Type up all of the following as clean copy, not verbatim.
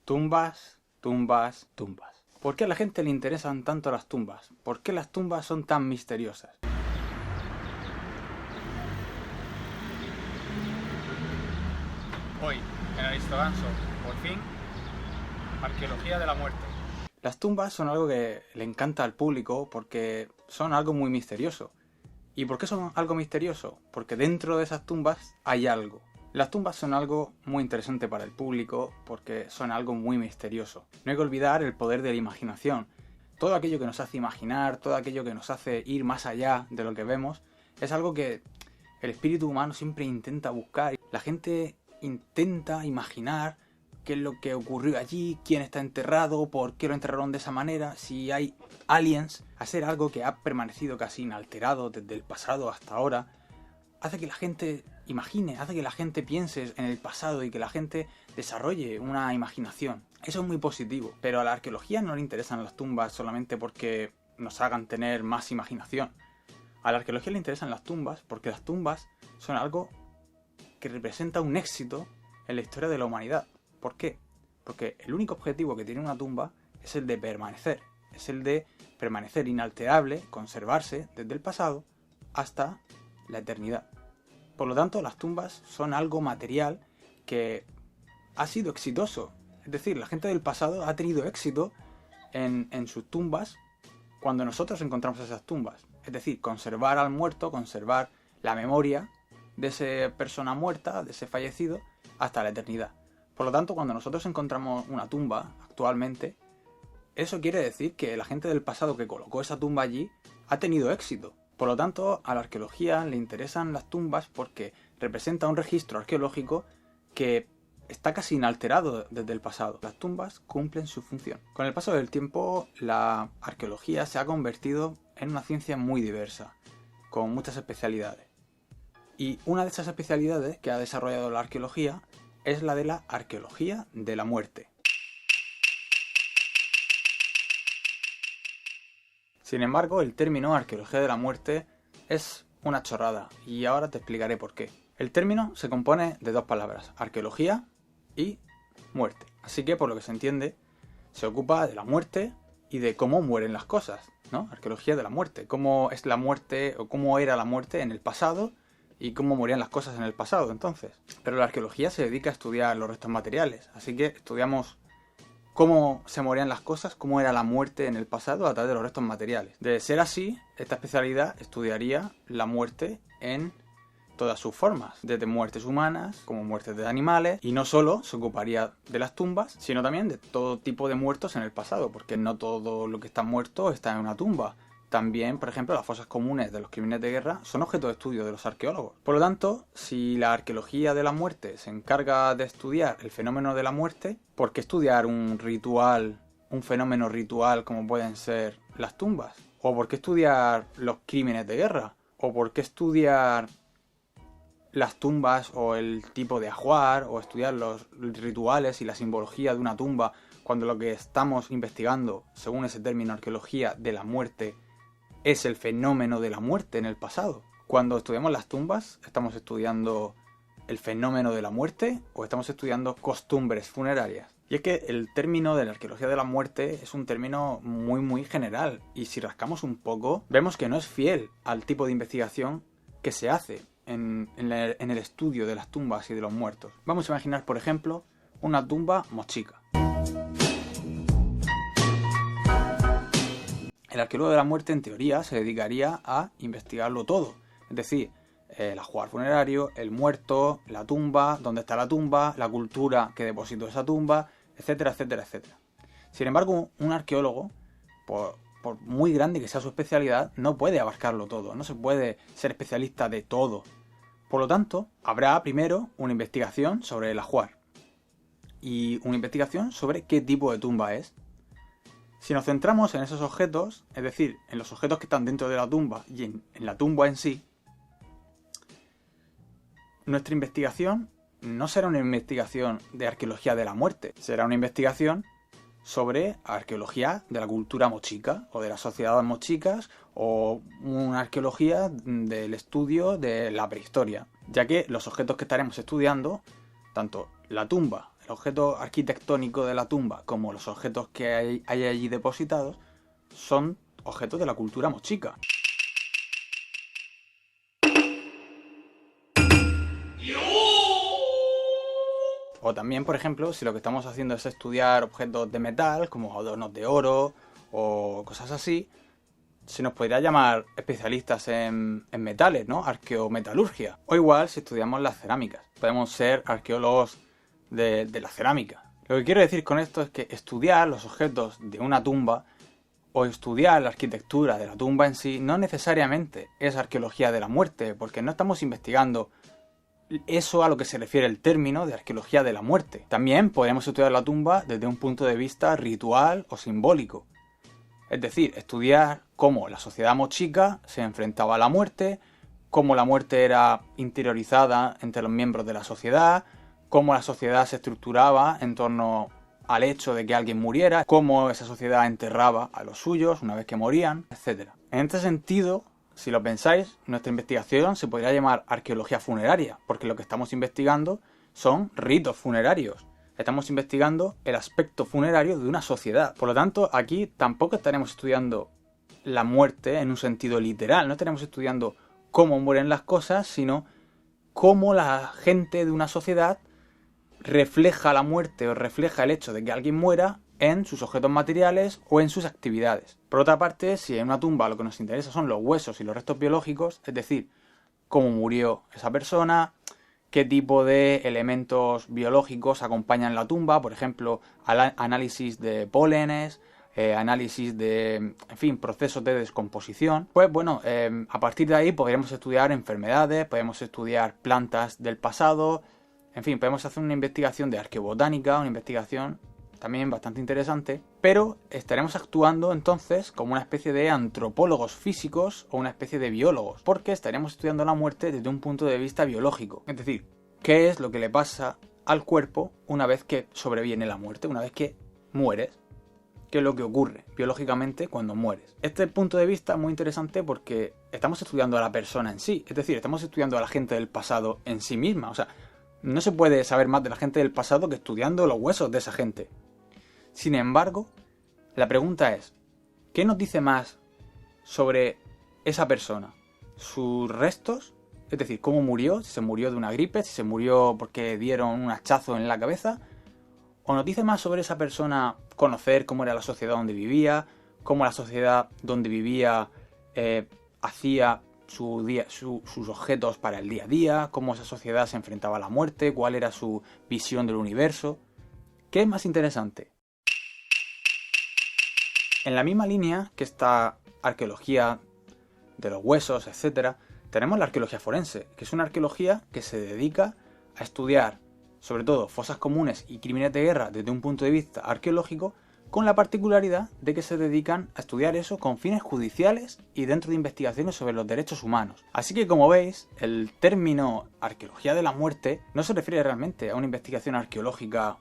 Tumbas, tumbas, tumbas. ¿Por qué a la gente le interesan tanto las tumbas? ¿Por qué las tumbas son tan misteriosas? Hoy, en Aristoganso, por fin, arqueología de la muerte. Las tumbas son algo que le encanta al público porque son algo muy misterioso. ¿Y por qué son algo misterioso? Porque dentro de esas tumbas hay algo. Las tumbas son algo muy interesante para el público porque son algo muy misterioso. No hay que olvidar el poder de la imaginación. Todo aquello que nos hace imaginar, todo aquello que nos hace ir más allá de lo que vemos, es algo que el espíritu humano siempre intenta buscar. La gente intenta imaginar qué es lo que ocurrió allí, quién está enterrado, por qué lo enterraron de esa manera, si hay aliens. Hacer algo que ha permanecido casi inalterado desde el pasado hasta ahora hace que la gente imagine, hace que la gente piense en el pasado y que la gente desarrolle una imaginación. Eso es muy positivo, pero a la arqueología no le interesan las tumbas solamente porque nos hagan tener más imaginación. A la arqueología le interesan las tumbas porque las tumbas son algo que representa un éxito en la historia de la humanidad. ¿Por qué? Porque el único objetivo que tiene una tumba es el de permanecer. Es el de permanecer inalterable, conservarse desde el pasado hasta la eternidad. Por lo tanto, las tumbas son algo material que ha sido exitoso. Es decir, la gente del pasado ha tenido éxito en sus tumbas cuando nosotros encontramos esas tumbas. Es decir, conservar al muerto, conservar la memoria de esa persona muerta, de ese fallecido, hasta la eternidad. Por lo tanto, cuando nosotros encontramos una tumba actualmente, eso quiere decir que la gente del pasado que colocó esa tumba allí ha tenido éxito. Por lo tanto, a la arqueología le interesan las tumbas porque representa un registro arqueológico que está casi inalterado desde el pasado. Las tumbas cumplen su función. Con el paso del tiempo, la arqueología se ha convertido en una ciencia muy diversa, con muchas especialidades. Y una de esas especialidades que ha desarrollado la arqueología es la de la arqueología de la muerte. Sin embargo, el término arqueología de la muerte es una chorrada y ahora te explicaré por qué. El término se compone de dos palabras, arqueología y muerte. Así que, por lo que se entiende, se ocupa de la muerte y de cómo mueren las cosas, ¿no? Arqueología de la muerte, cómo es la muerte o cómo era la muerte en el pasado y cómo morían las cosas en el pasado entonces. Pero la arqueología se dedica a estudiar los restos materiales, así que estudiamos cómo se morían las cosas, cómo era la muerte en el pasado a través de los restos materiales. De ser así, esta especialidad estudiaría la muerte en todas sus formas, desde muertes humanas como muertes de animales, y no solo se ocuparía de las tumbas, sino también de todo tipo de muertos en el pasado, porque no todo lo que está muerto está en una tumba. También, por ejemplo, las fosas comunes de los crímenes de guerra son objeto de estudio de los arqueólogos. Por lo tanto, si la arqueología de la muerte se encarga de estudiar el fenómeno de la muerte, ¿por qué estudiar un ritual, un fenómeno ritual como pueden ser las tumbas? ¿O por qué estudiar los crímenes de guerra? ¿O por qué estudiar las tumbas o el tipo de ajuar? ¿O estudiar los rituales y la simbología de una tumba cuando lo que estamos investigando, según ese término arqueología de la muerte, es el fenómeno de la muerte en el pasado? Cuando estudiamos las tumbas, ¿estamos estudiando el fenómeno de la muerte o estamos estudiando costumbres funerarias? Y es que el término de la arqueología de la muerte es un término muy general, y si rascamos un poco, vemos que no es fiel al tipo de investigación que se hace en el estudio de las tumbas y de los muertos. Vamos a imaginar, por ejemplo, una tumba mochica. El arqueólogo de la muerte, en teoría, se dedicaría a investigarlo todo. Es decir, el ajuar funerario, el muerto, la tumba, dónde está la tumba, la cultura que depositó esa tumba, etcétera, etcétera, etcétera. Sin embargo, un arqueólogo, por muy grande que sea su especialidad, no puede abarcarlo todo, no se puede ser especialista de todo. Por lo tanto, habrá primero una investigación sobre el ajuar y una investigación sobre qué tipo de tumba es. Si nos centramos en esos objetos, es decir, en los objetos que están dentro de la tumba y en la tumba en sí, nuestra investigación no será una investigación de arqueología de la muerte, será una investigación sobre arqueología de la cultura mochica o de las sociedades mochicas, o una arqueología del estudio de la prehistoria, ya que los objetos que estaremos estudiando, tanto la tumba el objeto arquitectónico de la tumba, como los objetos que hay allí depositados, son objetos de la cultura mochica. O también, por ejemplo, si lo que estamos haciendo es estudiar objetos de metal, como adornos de oro o cosas así, se nos podría llamar especialistas en metales, ¿no? Arqueometalurgia. O igual si estudiamos las cerámicas. Podemos ser arqueólogos de la cerámica. Lo que quiero decir con esto es que estudiar los objetos de una tumba o estudiar la arquitectura de la tumba en sí no necesariamente es arqueología de la muerte, porque no estamos investigando eso a lo que se refiere el término de arqueología de la muerte. También podemos estudiar la tumba desde un punto de vista ritual o simbólico. Es decir, estudiar cómo la sociedad mochica se enfrentaba a la muerte, cómo la muerte era interiorizada entre los miembros de la sociedad, cómo la sociedad se estructuraba en torno al hecho de que alguien muriera, cómo esa sociedad enterraba a los suyos una vez que morían, etc. En este sentido, si lo pensáis, nuestra investigación se podría llamar arqueología funeraria, porque lo que estamos investigando son ritos funerarios. Estamos investigando el aspecto funerario de una sociedad. Por lo tanto, aquí tampoco estaremos estudiando la muerte en un sentido literal. No estaremos estudiando cómo mueren las cosas, sino cómo la gente de una sociedad refleja la muerte o refleja el hecho de que alguien muera en sus objetos materiales o en sus actividades. Por otra parte, si en una tumba lo que nos interesa son los huesos y los restos biológicos, es decir, cómo murió esa persona, qué tipo de elementos biológicos acompañan la tumba, por ejemplo, análisis de pólenes, análisis de, en fin, procesos de descomposición. Pues bueno, a partir de ahí podríamos estudiar enfermedades, podemos estudiar plantas del pasado, en fin, podemos hacer una investigación de arqueobotánica, una investigación también bastante interesante, pero estaremos actuando entonces como una especie de antropólogos físicos o una especie de biólogos, porque estaremos estudiando la muerte desde un punto de vista biológico. Es decir, ¿qué es lo que le pasa al cuerpo una vez que sobreviene la muerte, una vez que mueres? ¿Qué es lo que ocurre biológicamente cuando mueres? Este punto de vista es muy interesante porque estamos estudiando a la persona en sí, es decir, estamos estudiando a la gente del pasado en sí misma. O sea, no se puede saber más de la gente del pasado que estudiando los huesos de esa gente. Sin embargo, la pregunta es, ¿qué nos dice más sobre esa persona? ¿Sus restos? Es decir, ¿cómo murió? Si se murió de una gripe, si se murió porque dieron un hachazo en la cabeza. ¿O nos dice más sobre esa persona conocer cómo era la sociedad donde vivía? ¿Cómo la sociedad donde vivía hacía sus objetos para el día a día? ¿Cómo esa sociedad se enfrentaba a la muerte? ¿Cuál era su visión del universo? ¿Qué es más interesante? En la misma línea que esta arqueología de los huesos, etc., tenemos la arqueología forense, que es una arqueología que se dedica a estudiar, sobre todo, fosas comunes y crímenes de guerra desde un punto de vista arqueológico, con la particularidad de que se dedican a estudiar eso con fines judiciales y dentro de investigaciones sobre los derechos humanos. Así que, como veis, el término arqueología de la muerte no se refiere realmente a una investigación arqueológica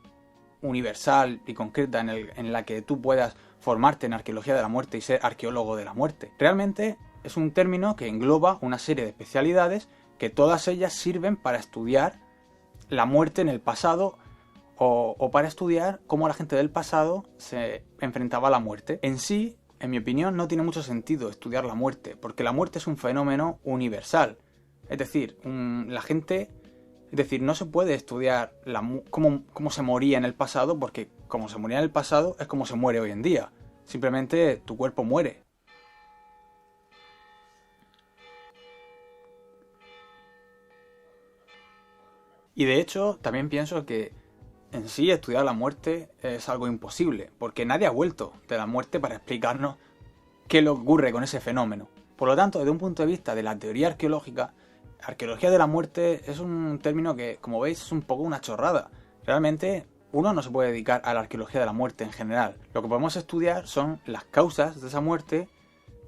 universal y concreta en la que tú puedas formarte en arqueología de la muerte y ser arqueólogo de la muerte. Realmente es un término que engloba una serie de especialidades que todas ellas sirven para estudiar la muerte en el pasado o para estudiar cómo la gente del pasado se enfrentaba a la muerte. En sí, en mi opinión, no tiene mucho sentido estudiar la muerte, porque la muerte es un fenómeno universal. Es decir, la gente... Es decir, no se puede estudiar cómo se moría en el pasado, porque como se moría en el pasado es como se muere hoy en día. Simplemente tu cuerpo muere. Y de hecho, también pienso que en sí estudiar la muerte es algo imposible, porque nadie ha vuelto de la muerte para explicarnos qué le ocurre con ese fenómeno. Por lo tanto, desde un punto de vista de la teoría arqueológica, arqueología de la muerte es un término que, como veis, es un poco una chorrada. Realmente, uno no se puede dedicar a la arqueología de la muerte en general. Lo que podemos estudiar son las causas de esa muerte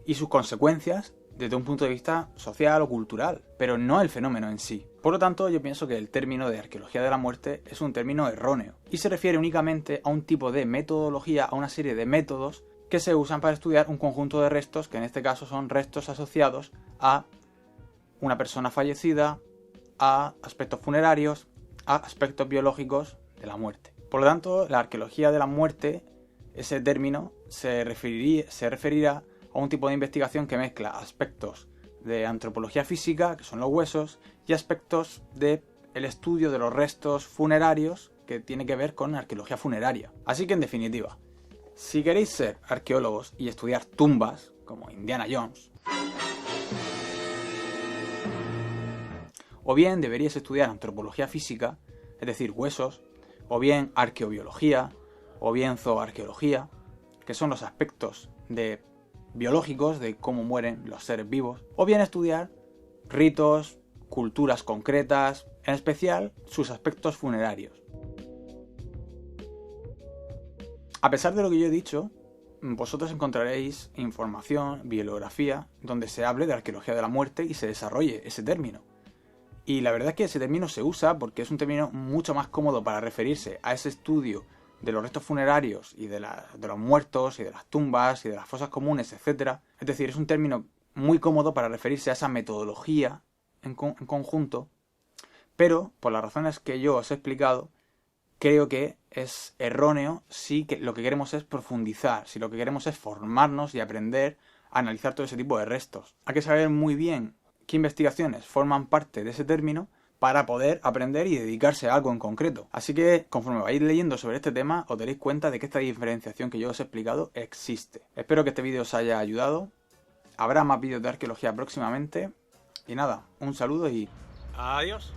y sus consecuencias desde un punto de vista social o cultural, pero no el fenómeno en sí. Por lo tanto, yo pienso que el término de arqueología de la muerte es un término erróneo y se refiere únicamente a un tipo de metodología, a una serie de métodos que se usan para estudiar un conjunto de restos, que en este caso son restos asociados a una persona fallecida, a aspectos funerarios, a aspectos biológicos de la muerte. Por lo tanto, la arqueología de la muerte, ese término, se referirá a un tipo de investigación que mezcla aspectos de antropología física, que son los huesos, y aspectos del estudio de los restos funerarios, que tiene que ver con arqueología funeraria. Así que, en definitiva, si queréis ser arqueólogos y estudiar tumbas, como Indiana Jones, o bien deberíais estudiar antropología física, es decir, huesos, o bien arqueobiología, o bien zooarqueología, que son los aspectos biológicos de cómo mueren los seres vivos, o bien estudiar ritos, culturas concretas, en especial sus aspectos funerarios. A pesar de lo que yo he dicho, vosotros encontraréis información, bibliografía, donde se hable de arqueología de la muerte y se desarrolle ese término. Y la verdad es que ese término se usa porque es un término mucho más cómodo para referirse a ese estudio de los restos funerarios y de los muertos y de las tumbas y de las fosas comunes, etc. Es decir, es un término muy cómodo para referirse a esa metodología en conjunto, pero por las razones que yo os he explicado, creo que es erróneo si lo que queremos es profundizar, si lo que queremos es formarnos y aprender a analizar todo ese tipo de restos. Hay que saber muy bien qué investigaciones forman parte de ese término para poder aprender y dedicarse a algo en concreto. Así que, conforme vais leyendo sobre este tema, os daréis cuenta de que esta diferenciación que yo os he explicado existe. Espero que este vídeo os haya ayudado. Habrá más vídeos de arqueología próximamente. Y nada, un saludo y... Adiós.